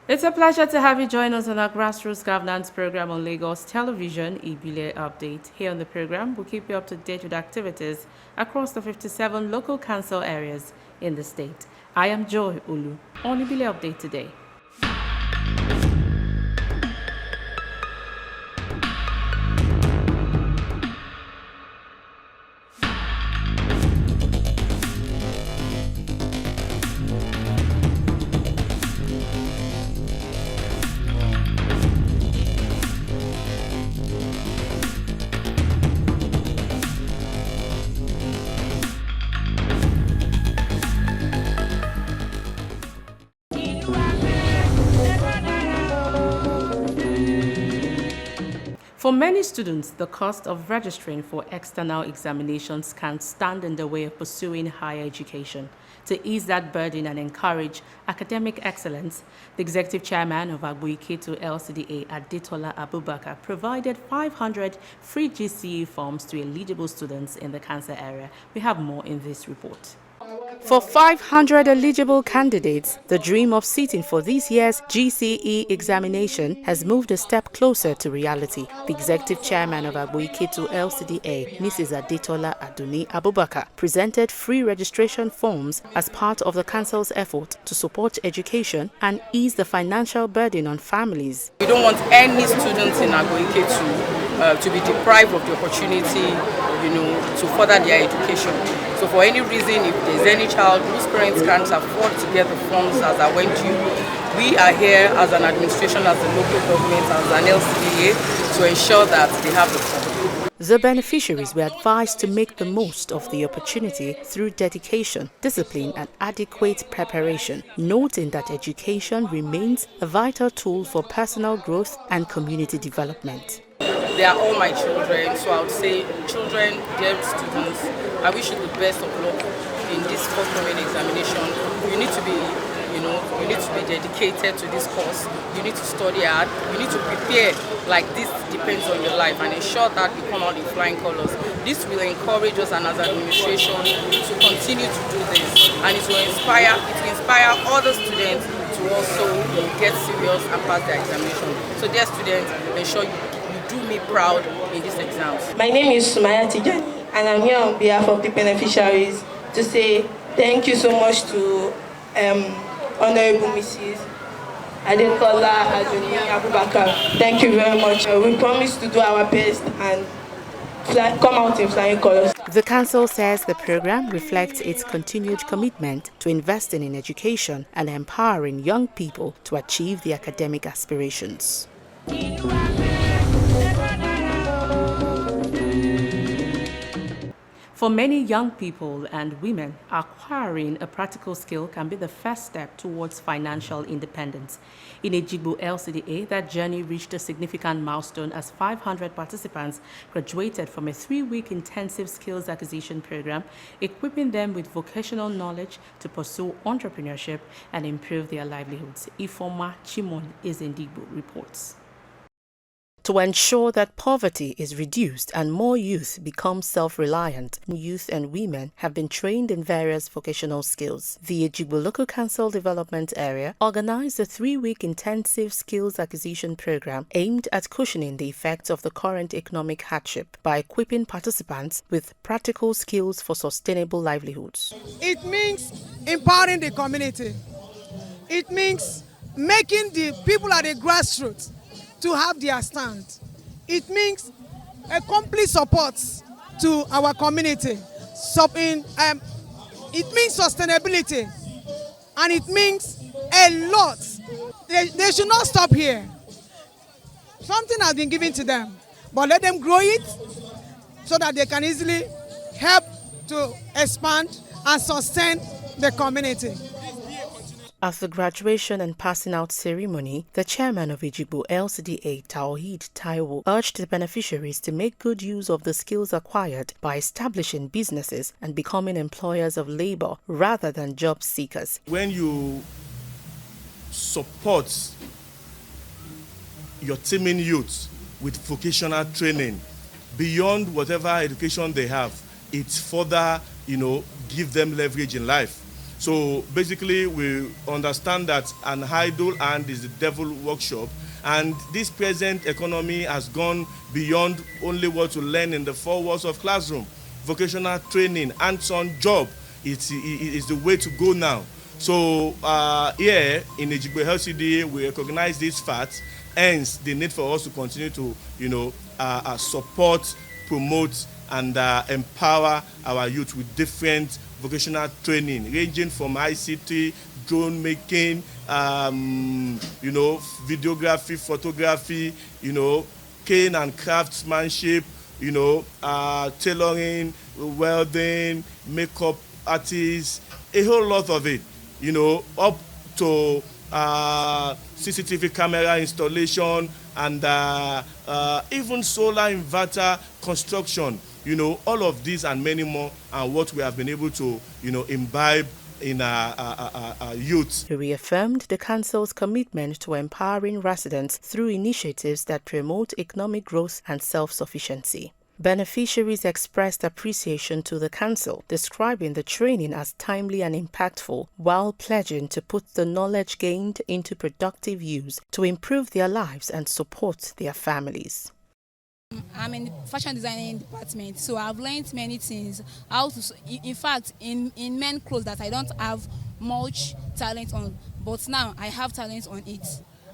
It's a pleasure to have you join us on our grassroots governance program on Lagos Television, Ibile Update. Here on the program, we'll keep you up to date with activities across the 57 local council areas in the state. I am Joy Ulu on Ibile Update today. For many students, the cost of registering for external examinations can stand in the way of pursuing higher education. To ease that burden and encourage academic excellence, the executive chairman of Agboyi Ketu LCDA, Adetola Abubakar, provided 500 free GCE forms to eligible students in the cancer area. We have more in this report. For 500 eligible candidates, the dream of sitting for this year's GCE examination has moved a step closer to reality. The executive chairman of Agboyi Ketu LCDA, Mrs. Adetola Aduni Abubakar, presented free registration forms as part of the council's effort to support education and ease the financial burden on families. We don't want any students in Agboyi Ketu to be deprived of the opportunity, to further their education. So for any reason, if there's any child whose parents can't afford to get the funds as I went to, we are here as an administration, as a local government, as an LCDA to ensure that they have the funds. The beneficiaries were advised to make the most of the opportunity through dedication, discipline and adequate preparation, noting that education remains a vital tool for personal growth and community development. They are all my children, so I would say, children, dear students, I wish you the best of luck in this forthcoming examination. You need to be, you need to be dedicated to this course. You need to study hard. You need to prepare like this depends on your life and ensure that you come out in flying colors. This will encourage us and as an administration to continue to do this, and it will inspire other students to also get serious and pass their examination. So, dear students, ensure you do me proud in this exam. My name is Sumaya Tijani, and I'm here on behalf of the beneficiaries to say thank you so much to Honorable Mrs. Adetola Aduni Abubakar. Thank you very much. We promise to do our best and come out in flying colors. The council says the program reflects its continued commitment to investing in education and empowering young people to achieve their academic aspirations. For many young people and women, acquiring a practical skill can be the first step towards financial independence. In Ejigbo LCDA, that journey reached a significant milestone as 500 participants graduated from a 3-week intensive skills acquisition program, equipping them with vocational knowledge to pursue entrepreneurship and improve their livelihoods. Ifoma Chimon Ejigbo reports. To ensure that poverty is reduced and more youth become self-reliant, youth and women have been trained in various vocational skills. The Ejigbo Local Council Development Area organized a 3-week intensive skills acquisition program aimed at cushioning the effects of the current economic hardship by equipping participants with practical skills for sustainable livelihoods. It means empowering the community. It means making the people at the grassroots to have their stand. It means a complete support to our community. It means sustainability, and it means a lot. They should not stop here. Something has been given to them, but let them grow it, so that they can easily help to expand and sustain the community. At the graduation and passing out ceremony, the chairman of Ejigbo LCDA, Tawhid Taiwo, urged the beneficiaries to make good use of the skills acquired by establishing businesses and becoming employers of labor rather than job seekers. When you support your teaming youth with vocational training beyond whatever education they have, it's further, give them leverage in life. So basically, we understand that an idle hand is the devil workshop, and this present economy has gone beyond only what you learn in the four walls of classroom. Vocational training, hands-on job, is the way to go now. So here in Ejigbo LCDA, we recognize this fact, hence the need for us to continue to, support, promote, and empower our youth with different vocational training, ranging from ICT, drone making, videography, photography, cane and craftsmanship, tailoring, welding, makeup artists, a whole lot of it, up to CCTV camera installation and even solar inverter construction. All of these and many more are what we have been able to, imbibe in our youth. He reaffirmed the Council's commitment to empowering residents through initiatives that promote economic growth and self-sufficiency. Beneficiaries expressed appreciation to the Council, describing the training as timely and impactful, while pledging to put the knowledge gained into productive use to improve their lives and support their families. I'm in the fashion designing department, so I've learned many things. How to, in fact, in men clothes that I don't have much talent on, but now I have talent on it.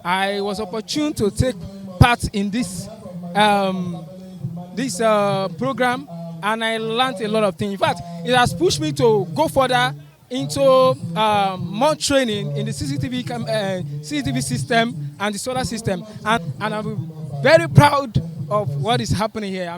I was opportune to take part in this program, and I learned a lot of things. In fact, it has pushed me to go further into more training in the CCTV system and the solar system, and I'm very proud of what is happening here.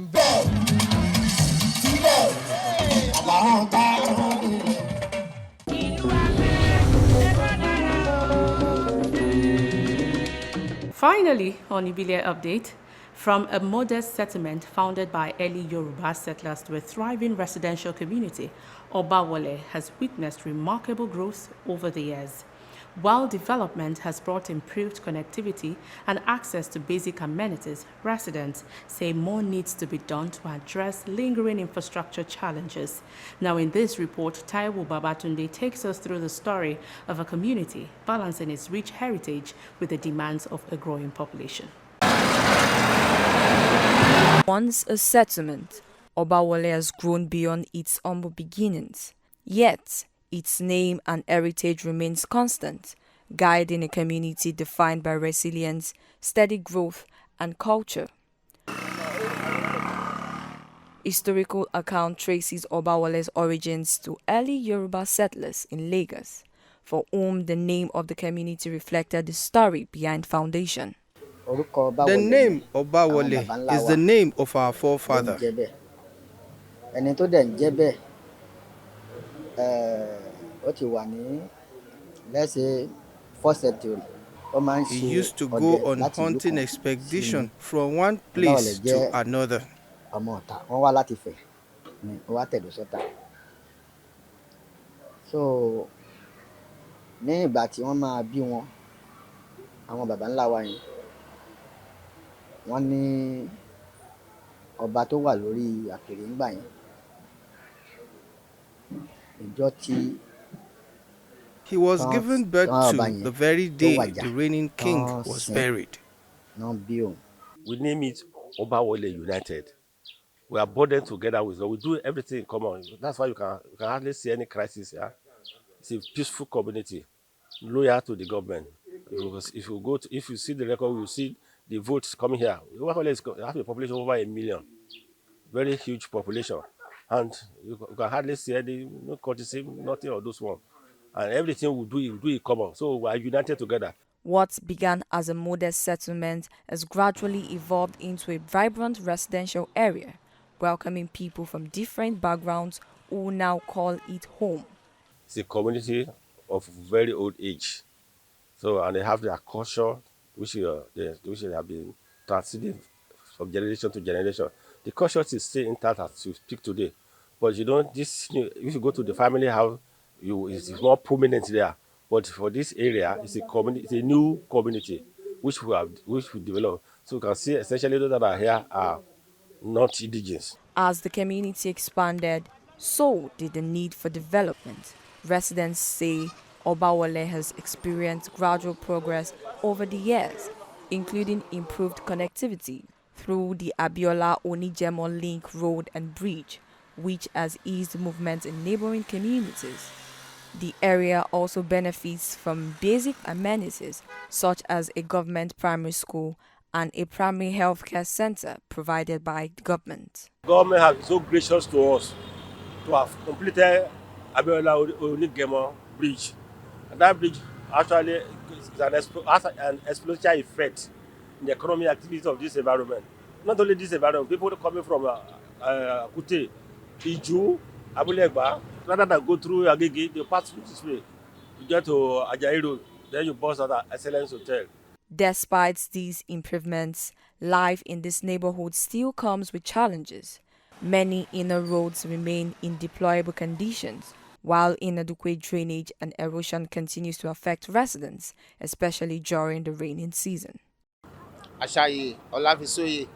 Finally, on Ibile update, from a modest settlement founded by early Yoruba settlers to a thriving residential community, Obawole has witnessed remarkable growth over the years. While development has brought improved connectivity and access to basic amenities, residents say more needs to be done to address lingering infrastructure challenges. Now in this report, Taiwo Babatunde takes us through the story of a community balancing its rich heritage with the demands of a growing population. Once a settlement, Obawole has grown beyond its humble beginnings. Yet, its name and heritage remains constant, guiding a community defined by resilience, steady growth, and culture. Historical account traces Obawole's origins to early Yoruba settlers in Lagos, for whom the name of the community reflected the story behind foundation. The name Obawole is the name of our forefather. Let's say 4th century. He used to go on hunting expedition from one place to another. So, ní ìgbà tí wọ́n máa bí wọn, àwọn baba ńlá wa yẹn, wọ́n ní ọba tó wà lórí àpèrè ńgbà yẹn. He was given birth to the very day the reigning king was buried. We name it Obawole United. We are burdened together with them. We do everything in common. That's why you can hardly see any crisis here. It's a peaceful community, loyal to the government. If you see the record, you see the votes coming here. Obawole has a population of over 1 million, very huge population. And you can hardly see any courtesy, nothing of those ones. And everything we do in common. So we are united together. What began as a modest settlement has gradually evolved into a vibrant residential area, welcoming people from different backgrounds who now call it home. It's a community of very old age. So, and they have their culture, which they have been transmitted from generation to generation. The culture is still intact as you speak today. But if you go to the family house, it's more prominent there. But for this area, it's a new community which we developed. So you can see essentially those that are here are not indigenous. As the community expanded, so did the need for development. Residents say Obawole has experienced gradual progress over the years, including improved connectivity through the Abiola-Onijemo Link Road and Bridge, which has eased movement in neighboring communities. The area also benefits from basic amenities such as a government primary school and a primary health care center provided by the government. The government has been so gracious to us to have completed Abiola-Onijemo Bridge. And that bridge actually has an exponential effect in the economic activities of this environment. Not only this environment, people coming from Kute, Iju, Abulegba, rather than go through Agege, they pass through this way. You get to Ijaiye Road, then you bounce at the Excellence Hotel. Despite these improvements, life in this neighborhood still comes with challenges. Many inner roads remain in deplorable conditions, while inadequate drainage and erosion continues to affect residents, especially during the rainy season. Àṣàyè Ọláfisóyè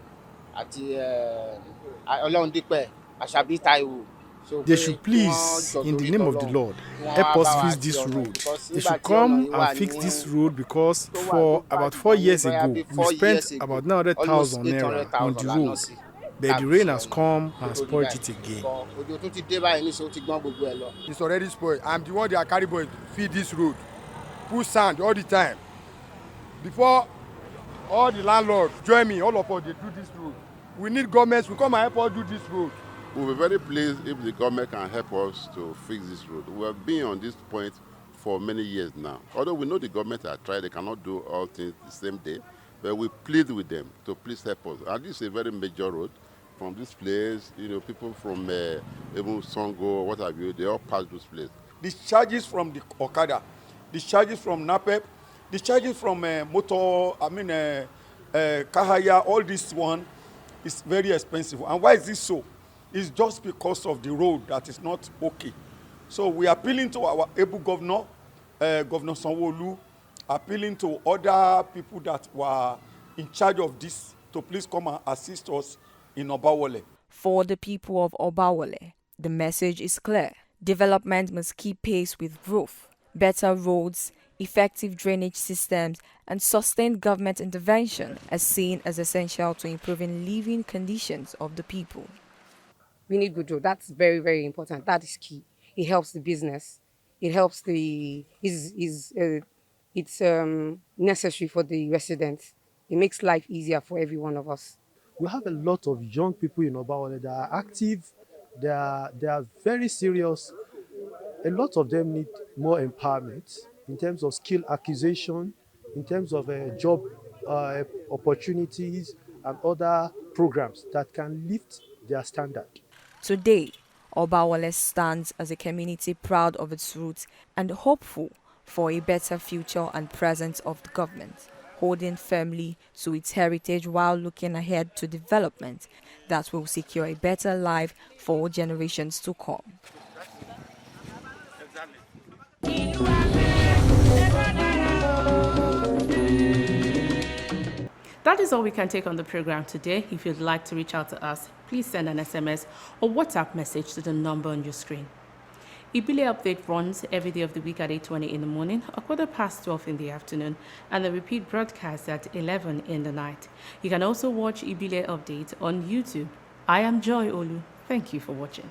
àti Ọlọ́rundípẹ̀ Àṣàbí Táíwò. They should please, in the name of the Lord, help us fix this road. They should come and fix this road because for about 4 years ago, we spent about 900,000 naira on the road. But the rain has come and spoiled it again. It's already spoiled. I'm the one that carry boys feed this road, put sand all the time. Before all the landlords join me, all of us, they do this road. We need governments to come and help us do this road. We'll be very pleased if the government can help us to fix this road. We have been on this point for many years now. Although we know the government has tried, they cannot do all things the same day, but we plead with them to please help us. And this is a very major road. From this place, people from even Songo, what have you, they all pass this place. The charges from the Okada, the charges from NAPEP, the charges from Kahaya, all this one is very expensive. And why is this so? It's just because of the road that is not okay. So we are appealing to our able governor, Governor Sanwo-Olu, appealing to other people that were in charge of this to please come and assist us in Obawole. For the people of Obawole, the message is clear. Development must keep pace with growth. Better roads, effective drainage systems, and sustained government intervention are seen as essential to improving living conditions of the people. We need good road. That's very, very important. That is key. It helps the business. It helps it's necessary for the residents. It makes life easier for every one of us. We have a lot of young people in Obawole that are active. They are very serious. A lot of them need more empowerment in terms of skill acquisition, in terms of job opportunities and other programs that can lift their standard. Today, Obawole stands as a community proud of its roots and hopeful for a better future and presence of the government, holding firmly to its heritage while looking ahead to development that will secure a better life for generations to come. That is all we can take on the program today. If you'd like to reach out to us, please send an SMS or WhatsApp message to the number on your screen. Ibile update runs every day of the week at 8:20 in the morning, or 12:15 in the afternoon, and the repeat broadcast at 11 in the night. You can also watch Ibile update on YouTube. I am Joy Olu. Thank you for watching.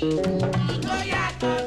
Oh, yeah.